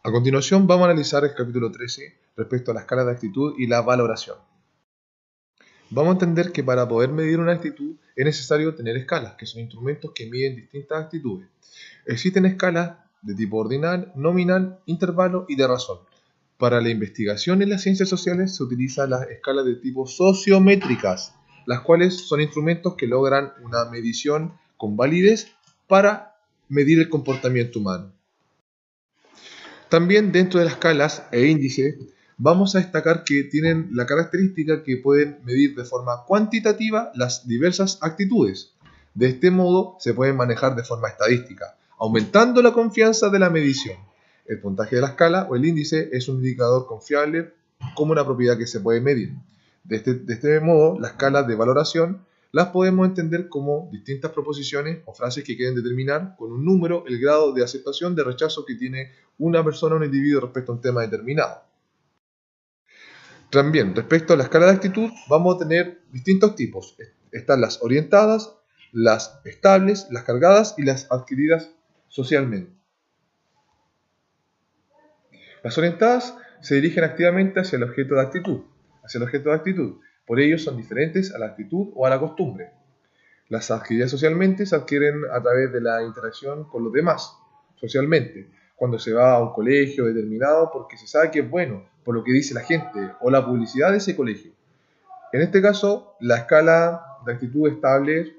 A continuación vamos a analizar el capítulo 13 respecto a la escala de actitud y la valoración. Vamos a entender que para poder medir una actitud es necesario tener escalas, que son instrumentos que miden distintas actitudes. Existen escalas de tipo ordinal, nominal, intervalo y de razón. Para la investigación en las ciencias sociales se utilizan las escalas de tipo sociométricas, las cuales son instrumentos que logran una medición con validez para medir el comportamiento humano. También dentro de las escalas e índices vamos a destacar que tienen la característica que pueden medir de forma cuantitativa las diversas actitudes. De este modo se pueden manejar de forma estadística, aumentando la confianza de la medición. El puntaje de la escala o el índice es un indicador confiable como una propiedad que se puede medir. De este modo, las escalas de valoración las podemos entender como distintas proposiciones o frases que quieren determinar con un número el grado de aceptación de rechazo que tiene una persona o un individuo respecto a un tema determinado. También, respecto a la escala de actitud, vamos a tener distintos tipos. Están las orientadas, las estables, las cargadas y las adquiridas socialmente. Las orientadas se dirigen activamente hacia el objeto de actitud. Por ello son diferentes a la actitud o a la costumbre. Las adquiridas socialmente se adquieren a través de la interacción con los demás, socialmente, cuando se va a un colegio determinado porque se sabe que es bueno, por lo que dice la gente o la publicidad de ese colegio. En este caso, la escala de actitud estable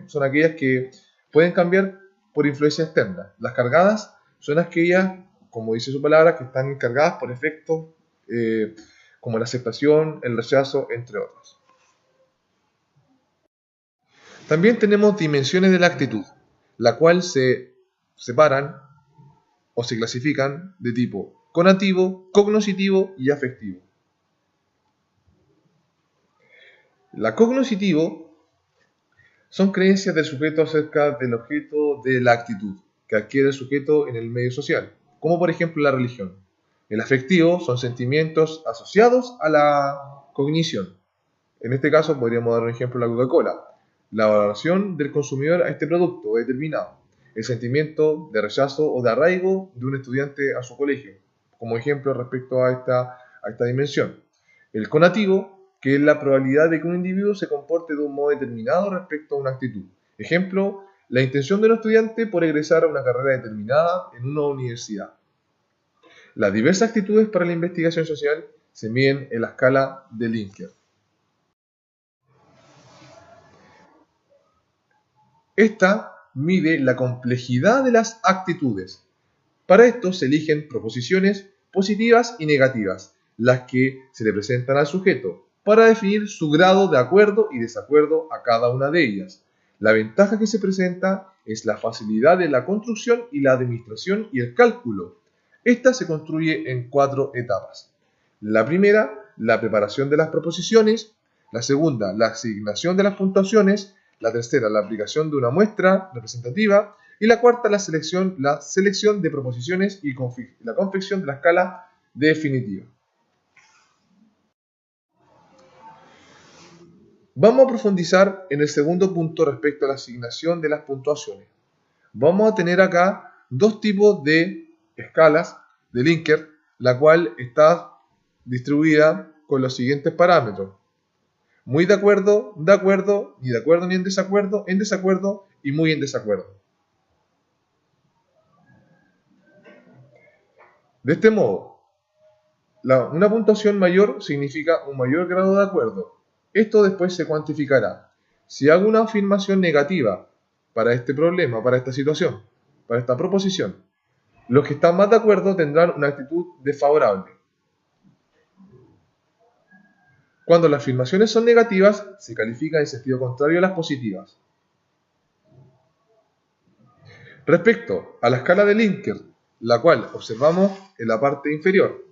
son aquellas que pueden cambiar por influencia externa. Las cargadas son aquellas, como dice su palabra, que están cargadas por efectos como la aceptación, el rechazo, entre otros. También tenemos dimensiones de la actitud, la cual se separan o se clasifican de tipo conativo, cognoscitivo y afectivo. La cognoscitivo son creencias del sujeto acerca del objeto de la actitud que adquiere el sujeto en el medio social, como por ejemplo la religión. El afectivo son sentimientos asociados a la cognición. En este caso podríamos dar un ejemplo de la Coca-Cola. La valoración del consumidor a este producto determinado. El sentimiento de rechazo o de arraigo de un estudiante a su colegio, como ejemplo respecto a esta dimensión. El conativo, que es la probabilidad de que un individuo se comporte de un modo determinado respecto a una actitud. Ejemplo, la intención de un estudiante por egresar a una carrera determinada en una universidad. Las diversas actitudes para la investigación social se miden en la escala de Likert. Esta mide la complejidad de las actitudes. Para esto se eligen proposiciones positivas y negativas, las que se le presentan al sujeto, para definir su grado de acuerdo y desacuerdo a cada una de ellas. La ventaja que se presenta es la facilidad de la construcción y la administración y el cálculo. Esta se construye en 4 etapas. La primera, la preparación de las proposiciones. La segunda, la asignación de las puntuaciones. La tercera, la aplicación de una muestra representativa. Y la cuarta, la selección de proposiciones y la confección de la escala definitiva. Vamos a profundizar en el segundo punto respecto a la asignación de las puntuaciones. Vamos a tener acá dos tipos de escalas de Likert, la cual está distribuida con los siguientes parámetros. Muy de acuerdo, ni de acuerdo ni en desacuerdo y muy en desacuerdo. De este modo, una puntuación mayor significa un mayor grado de acuerdo. Esto después se cuantificará. Si hago una afirmación negativa para este problema, para esta situación, para esta proposición, los que están más de acuerdo tendrán una actitud desfavorable. Cuando las afirmaciones son negativas, se califica en sentido contrario a las positivas. Respecto a la escala de Likert, la cual observamos en la parte inferior,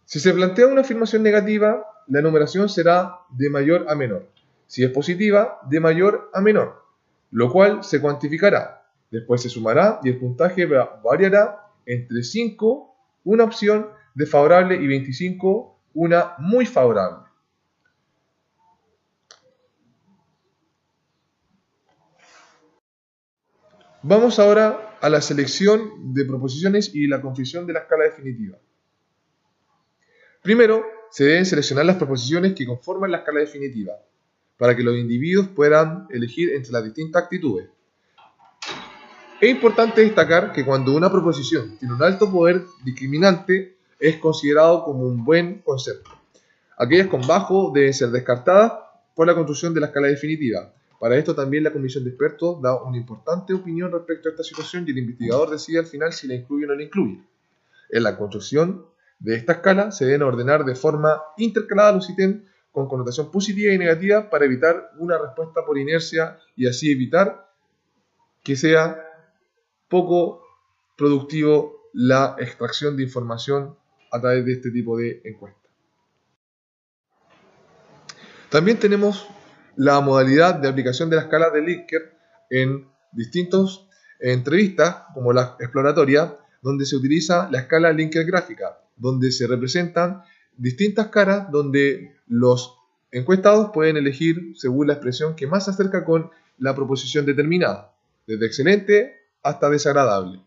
si se plantea una afirmación negativa, la enumeración será de mayor a menor. Si es positiva, de mayor a menor, lo cual se cuantificará. Después se sumará y el puntaje variará entre 5, una opción desfavorable, y 25, una muy favorable. Vamos ahora a la selección de proposiciones y la confección de la escala definitiva. Primero, se deben seleccionar las proposiciones que conforman la escala definitiva, para que los individuos puedan elegir entre las distintas actitudes. Es importante destacar que cuando una proposición tiene un alto poder discriminante, es considerado como un buen concepto. Aquellas con bajo deben ser descartadas por la construcción de la escala definitiva. Para esto también la comisión de expertos da una importante opinión respecto a esta situación y el investigador decide al final si la incluye o no la incluye. En la construcción de esta escala se deben ordenar de forma intercalada los ítems con connotación positiva y negativa para evitar una respuesta por inercia y así evitar que sea poco productivo la extracción de información a través de este tipo de encuestas. También tenemos la modalidad de aplicación de la escala de Likert en distintas entrevistas, como la exploratoria, donde se utiliza la escala Likert gráfica, donde se representan distintas caras donde los encuestados pueden elegir según la expresión que más se acerca con la proposición determinada, desde excelente hasta desagradable.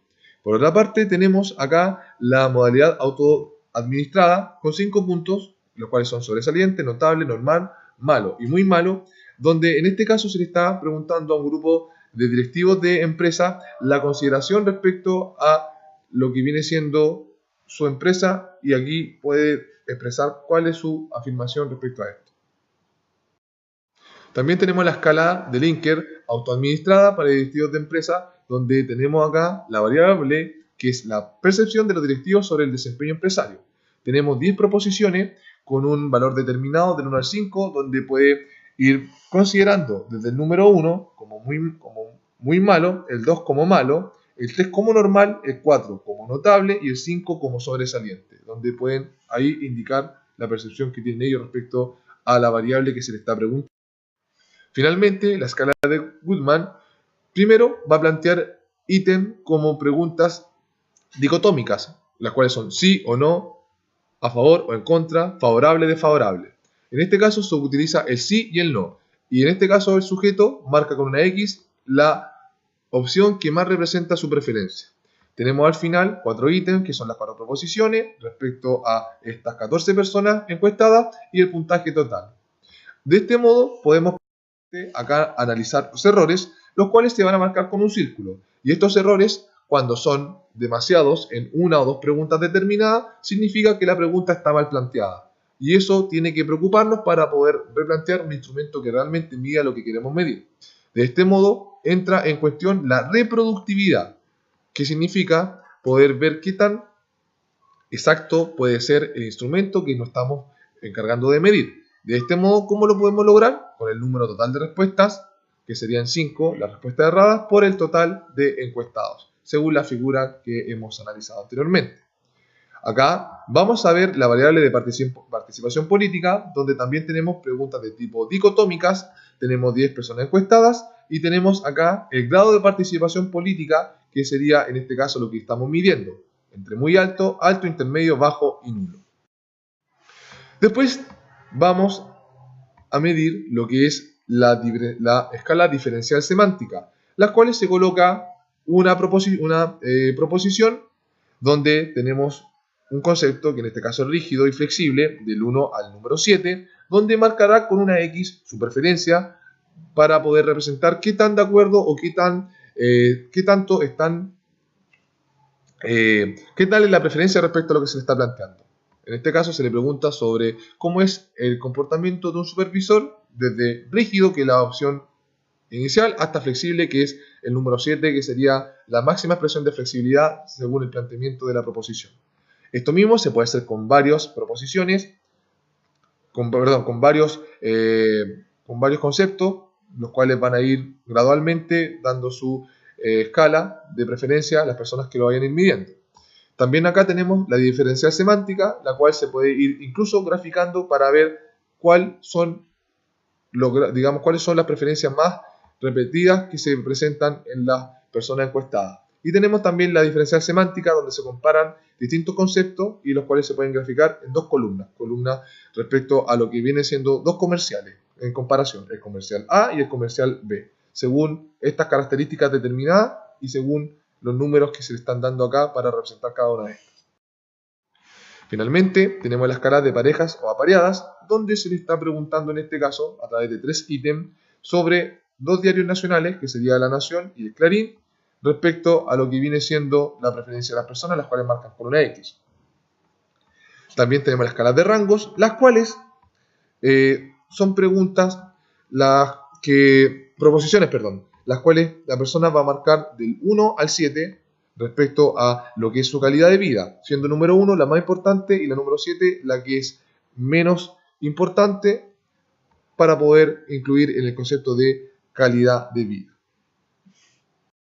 Por otra parte, tenemos acá la modalidad autoadministrada con 5 puntos, los cuales son sobresaliente, notable, normal, malo y muy malo, donde en este caso se le está preguntando a un grupo de directivos de empresa la consideración respecto a lo que viene siendo su empresa y aquí puede expresar cuál es su afirmación respecto a esto. También tenemos la escala de Likert autoadministrada para directivos de empresa, donde tenemos acá la variable que es la percepción de los directivos sobre el desempeño empresario. Tenemos 10 proposiciones con un valor determinado del 1 al 5, donde puede ir considerando desde el número 1 como muy malo, el 2 como malo, el 3 como normal, el 4 como notable y el 5 como sobresaliente, donde pueden ahí indicar la percepción que tienen ellos respecto a la variable que se les está preguntando. Finalmente, la escala de Goodman primero va a plantear ítem como preguntas dicotómicas, las cuales son sí o no, a favor o en contra, favorable, desfavorable. En este caso se utiliza el sí y el no. Y en este caso el sujeto marca con una X la opción que más representa su preferencia. Tenemos al final 4 ítems que son las 4 proposiciones respecto a estas 14 personas encuestadas y el puntaje total. De este modo podemos acá analizar los errores, los cuales se van a marcar con un círculo. Y estos errores, cuando son demasiados en una o dos preguntas determinadas, significa que la pregunta está mal planteada. Y eso tiene que preocuparnos para poder replantear un instrumento que realmente mida lo que queremos medir. De este modo, entra en cuestión la reproductividad, que significa poder ver qué tan exacto puede ser el instrumento que nos estamos encargando de medir. De este modo, ¿cómo lo podemos lograr? Con el número total de respuestas, que serían 5 las respuestas erradas, por el total de encuestados, según la figura que hemos analizado anteriormente. Acá vamos a ver la variable de participación política, donde también tenemos preguntas de tipo dicotómicas, tenemos 10 personas encuestadas y tenemos acá el grado de participación política, que sería en este caso lo que estamos midiendo, entre muy alto, alto, intermedio, bajo y nulo. Después vamos a medir lo que es la escala diferencial semántica, las cuales se coloca una proposición donde tenemos un concepto que en este caso es rígido y flexible del 1 al número 7, donde marcará con una X su preferencia para poder representar qué tan de acuerdo o qué tanto están, qué tal es la preferencia respecto a lo que se le está planteando. En este caso se le pregunta sobre cómo es el comportamiento de un supervisor, desde rígido, que es la opción inicial, hasta flexible, que es el número 7, que sería la máxima expresión de flexibilidad según el planteamiento de la proposición. Esto mismo se puede hacer con varias proposiciones, con varios conceptos, los cuales van a ir gradualmente dando su escala de preferencia a las personas que lo vayan a ir midiendo. También acá tenemos la diferencial semántica, la cual se puede ir incluso graficando para ver cuáles son las preferencias más repetidas que se presentan en las personas encuestadas. Y tenemos también la diferencial semántica, donde se comparan distintos conceptos y los cuales se pueden graficar en dos columnas. Columna respecto a lo que viene siendo dos comerciales en comparación, el comercial A y el comercial B. Según estas características determinadas, y según los números que se le están dando acá para representar cada una de estas. Finalmente, tenemos la escala de parejas o apareadas, donde se le está preguntando en este caso, a través de 3 ítems, sobre 2 diarios nacionales, que sería La Nación y el Clarín, respecto a lo que viene siendo la preferencia de las personas, las cuales marcan por una X. También tenemos las escalas de rangos, las cuales son preguntas, proposiciones, las cuales la persona va a marcar del 1 al 7 respecto a lo que es su calidad de vida, siendo número 1 la más importante y la número 7 la que es menos importante para poder incluir en el concepto de calidad de vida.